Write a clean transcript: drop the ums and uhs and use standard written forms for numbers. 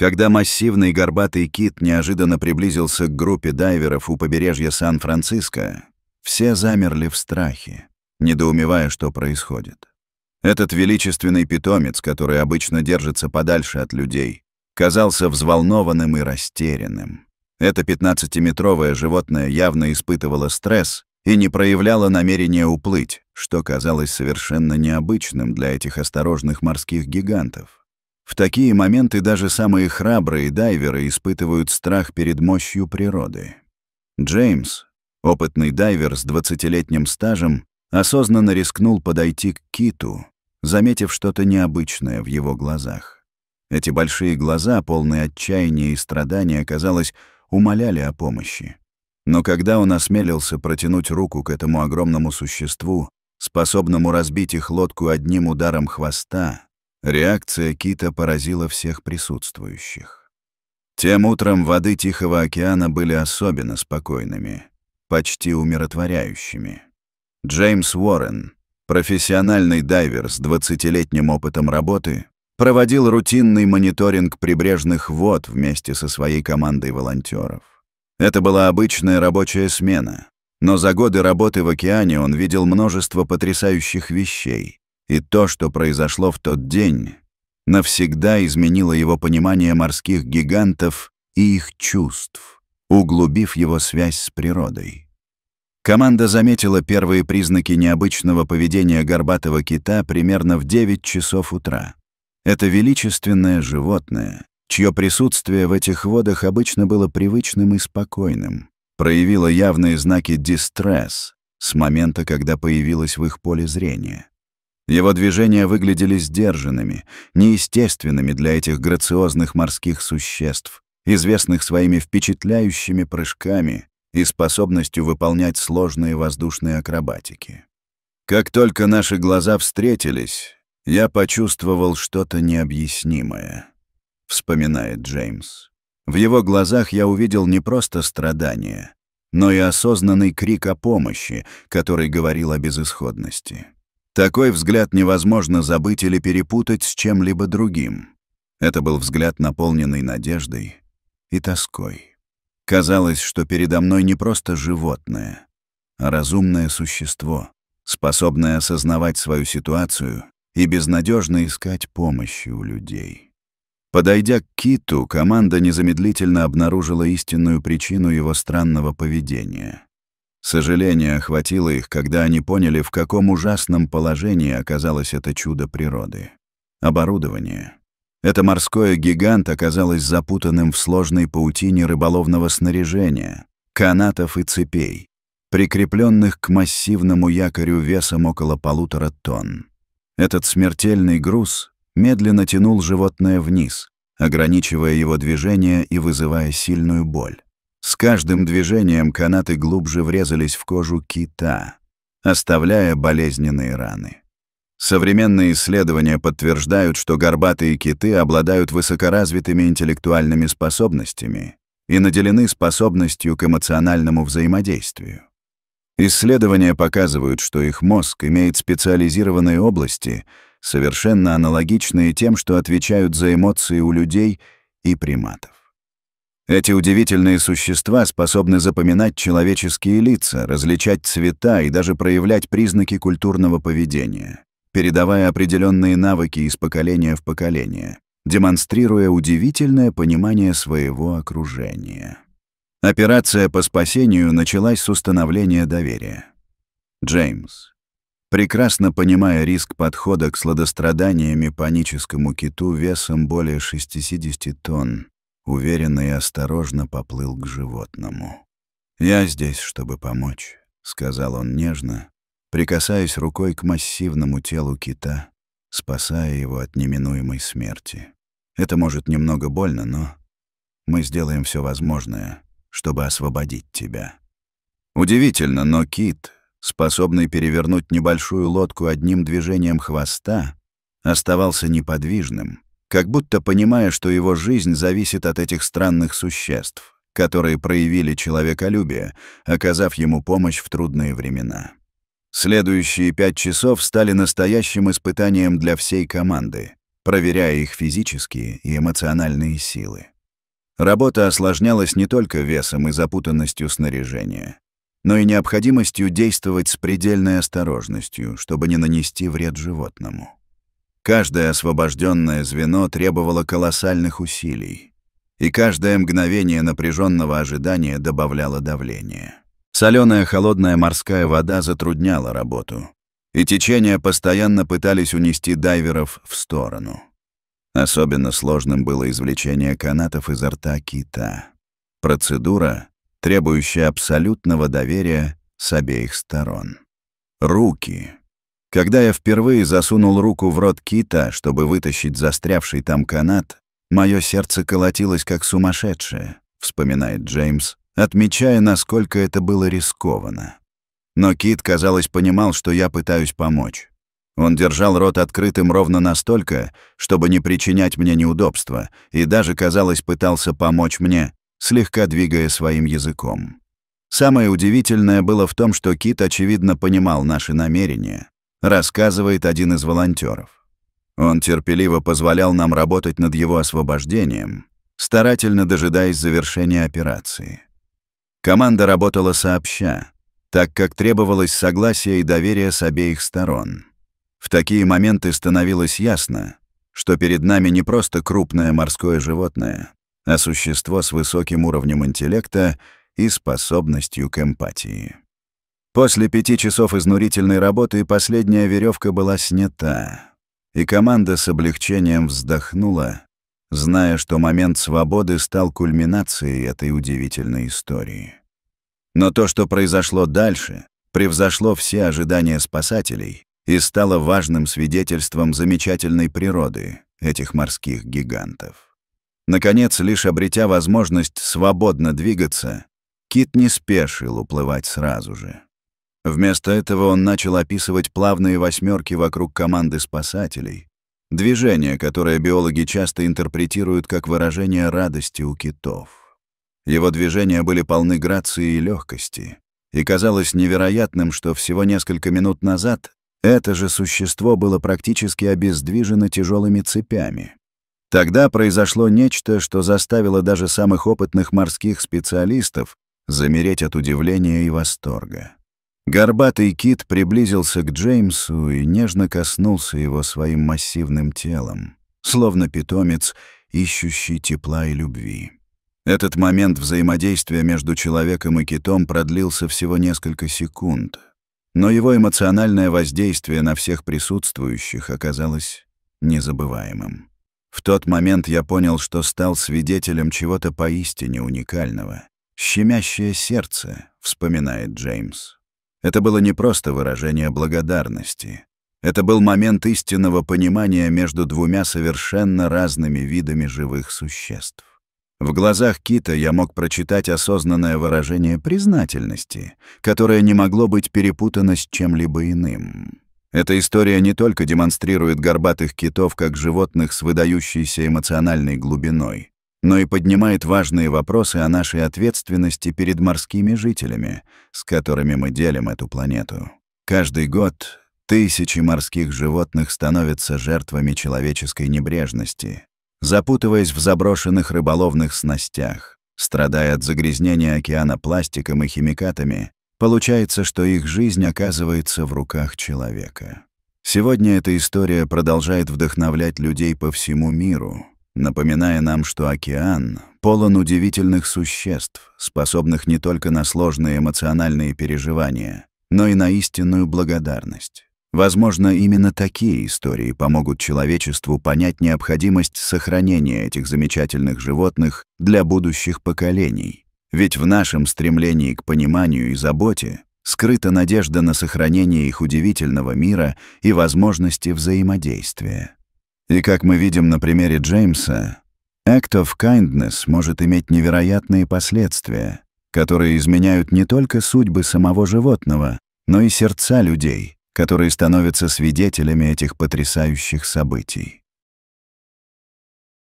Когда массивный горбатый кит неожиданно приблизился к группе дайверов у побережья Сан-Франциско, все замерли в страхе, недоумевая, что происходит. Этот величественный питомец, который обычно держится подальше от людей, казался взволнованным и растерянным. Это 15-метровое животное явно испытывало стресс и не проявляло намерения уплыть, что казалось совершенно необычным для этих осторожных морских гигантов. В такие моменты даже самые храбрые дайверы испытывают страх перед мощью природы. Джеймс, опытный дайвер с 20-летним стажем, осознанно рискнул подойти к киту, заметив что-то необычное в его глазах. Эти большие глаза, полные отчаяния и страдания, казалось, умоляли о помощи. Но когда он осмелился протянуть руку к этому огромному существу, способному разбить их лодку одним ударом хвоста, реакция кита поразила всех присутствующих. Тем утром воды Тихого океана были особенно спокойными, почти умиротворяющими. Джеймс Уоррен, профессиональный дайвер с 20-летним опытом работы, проводил рутинный мониторинг прибрежных вод вместе со своей командой волонтеров. Это была обычная рабочая смена, но за годы работы в океане он видел множество потрясающих вещей, и то, что произошло в тот день, навсегда изменило его понимание морских гигантов и их чувств, углубив его связь с природой. Команда заметила первые признаки необычного поведения горбатого кита примерно в 9 часов утра. Это величественное животное, чье присутствие в этих водах обычно было привычным и спокойным, проявило явные знаки дистресс с момента, когда появилось в их поле зрения. Его движения выглядели сдержанными, неестественными для этих грациозных морских существ, известных своими впечатляющими прыжками и способностью выполнять сложные воздушные акробатики. Как только наши глаза встретились, я почувствовал что-то необъяснимое, вспоминает Джеймс. В его глазах я увидел не просто страдание, но и осознанный крик о помощи, который говорил о безысходности. Такой взгляд невозможно забыть или перепутать с чем-либо другим. Это был взгляд, наполненный надеждой и тоской. Казалось, что передо мной не просто животное, а разумное существо, способное осознавать свою ситуацию и безнадежно искать помощи у людей. Подойдя к киту, команда незамедлительно обнаружила истинную причину его странного поведения. Сожаление охватило их, когда они поняли, в каком ужасном положении оказалось это чудо природы. Оборудование. Это морское гигант оказалось запутанным в сложной паутине рыболовного снаряжения, канатов и цепей, прикрепленных к массивному якорю весом около 1,5 тонн. Этот смертельный груз медленно тянул животное вниз, ограничивая его движение и вызывая сильную боль. С каждым движением канаты глубже врезались в кожу кита, оставляя болезненные раны. Современные исследования подтверждают, что горбатые киты обладают высокоразвитыми интеллектуальными способностями и наделены способностью к эмоциональному взаимодействию. Исследования показывают, что их мозг имеет специализированные области, совершенно аналогичные тем, что отвечают за эмоции у людей и приматов. Эти удивительные существа способны запоминать человеческие лица, различать цвета и даже проявлять признаки культурного поведения, передавая определенные навыки из поколения в поколение, демонстрируя удивительное понимание своего окружения. Операция по спасению началась с установления доверия. Джеймс, прекрасно понимая риск подхода к сладостраданиями паническому киту весом более 60 тонн, уверенно и осторожно поплыл к животному. «Я здесь, чтобы помочь», — сказал он нежно, прикасаясь рукой к массивному телу кита, спасая его от неминуемой смерти. «Это может немного больно, но мы сделаем все возможное, чтобы освободить тебя». Удивительно, но кит, способный перевернуть небольшую лодку одним движением хвоста, оставался неподвижным, как будто понимая, что его жизнь зависит от этих странных существ, которые проявили человеколюбие, оказав ему помощь в трудные времена. Следующие 5 часов стали настоящим испытанием для всей команды, проверяя их физические и эмоциональные силы. Работа осложнялась не только весом и запутанностью снаряжения, но и необходимостью действовать с предельной осторожностью, чтобы не нанести вред животному. Каждое освобожденное звено требовало колоссальных усилий, и каждое мгновение напряженного ожидания добавляло давление. Соленая холодная морская вода затрудняла работу, и течения постоянно пытались унести дайверов в сторону. Особенно сложным было извлечение канатов изо рта кита. Процедура, требующая абсолютного доверия с обеих сторон. Руки. Когда я впервые засунул руку в рот кита, чтобы вытащить застрявший там канат, мое сердце колотилось как сумасшедшее, вспоминает Джеймс, отмечая, насколько это было рискованно. Но кит, казалось, понимал, что я пытаюсь помочь. Он держал рот открытым ровно настолько, чтобы не причинять мне неудобства, и даже, казалось, пытался помочь мне, слегка двигая своим языком. Самое удивительное было в том, что кит, очевидно, понимал наши намерения, рассказывает один из волонтеров. Он терпеливо позволял нам работать над его освобождением, старательно дожидаясь завершения операции. Команда работала сообща, так как требовалось согласие и доверие с обеих сторон. В такие моменты становилось ясно, что перед нами не просто крупное морское животное, а существо с высоким уровнем интеллекта и способностью к эмпатии. После 5 часов изнурительной работы последняя веревка была снята, и команда с облегчением вздохнула, зная, что момент свободы стал кульминацией этой удивительной истории. Но то, что произошло дальше, превзошло все ожидания спасателей и стало важным свидетельством замечательной природы этих морских гигантов. Наконец, лишь обретя возможность свободно двигаться, кит не спешил уплывать сразу же. Вместо этого он начал описывать плавные восьмерки вокруг команды спасателей, движение, которое биологи часто интерпретируют как выражение радости у китов. Его движения были полны грации и легкости, и казалось невероятным, что всего несколько минут назад это же существо было практически обездвижено тяжелыми цепями. Тогда произошло нечто, что заставило даже самых опытных морских специалистов замереть от удивления и восторга. Горбатый кит приблизился к Джеймсу и нежно коснулся его своим массивным телом, словно питомец, ищущий тепла и любви. Этот момент взаимодействия между человеком и китом продлился всего несколько секунд, но его эмоциональное воздействие на всех присутствующих оказалось незабываемым. В тот момент я понял, что стал свидетелем чего-то поистине уникального. «Щемящее сердце», — вспоминает Джеймс. Это было не просто выражение благодарности. Это был момент истинного понимания между двумя совершенно разными видами живых существ. В глазах кита я мог прочитать осознанное выражение признательности, которое не могло быть перепутано с чем-либо иным. Эта история не только демонстрирует горбатых китов как животных с выдающейся эмоциональной глубиной, но и поднимает важные вопросы о нашей ответственности перед морскими жителями, с которыми мы делим эту планету. Каждый год тысячи морских животных становятся жертвами человеческой небрежности, запутываясь в заброшенных рыболовных снастях, страдая от загрязнения океана пластиком и химикатами. Получается, что их жизнь оказывается в руках человека. Сегодня эта история продолжает вдохновлять людей по всему миру, напоминая нам, что океан полон удивительных существ, способных не только на сложные эмоциональные переживания, но и на истинную благодарность. Возможно, именно такие истории помогут человечеству понять необходимость сохранения этих замечательных животных для будущих поколений. Ведь в нашем стремлении к пониманию и заботе скрыта надежда на сохранение их удивительного мира и возможности взаимодействия. И как мы видим на примере Джеймса, act of kindness может иметь невероятные последствия, которые изменяют не только судьбы самого животного, но и сердца людей, которые становятся свидетелями этих потрясающих событий.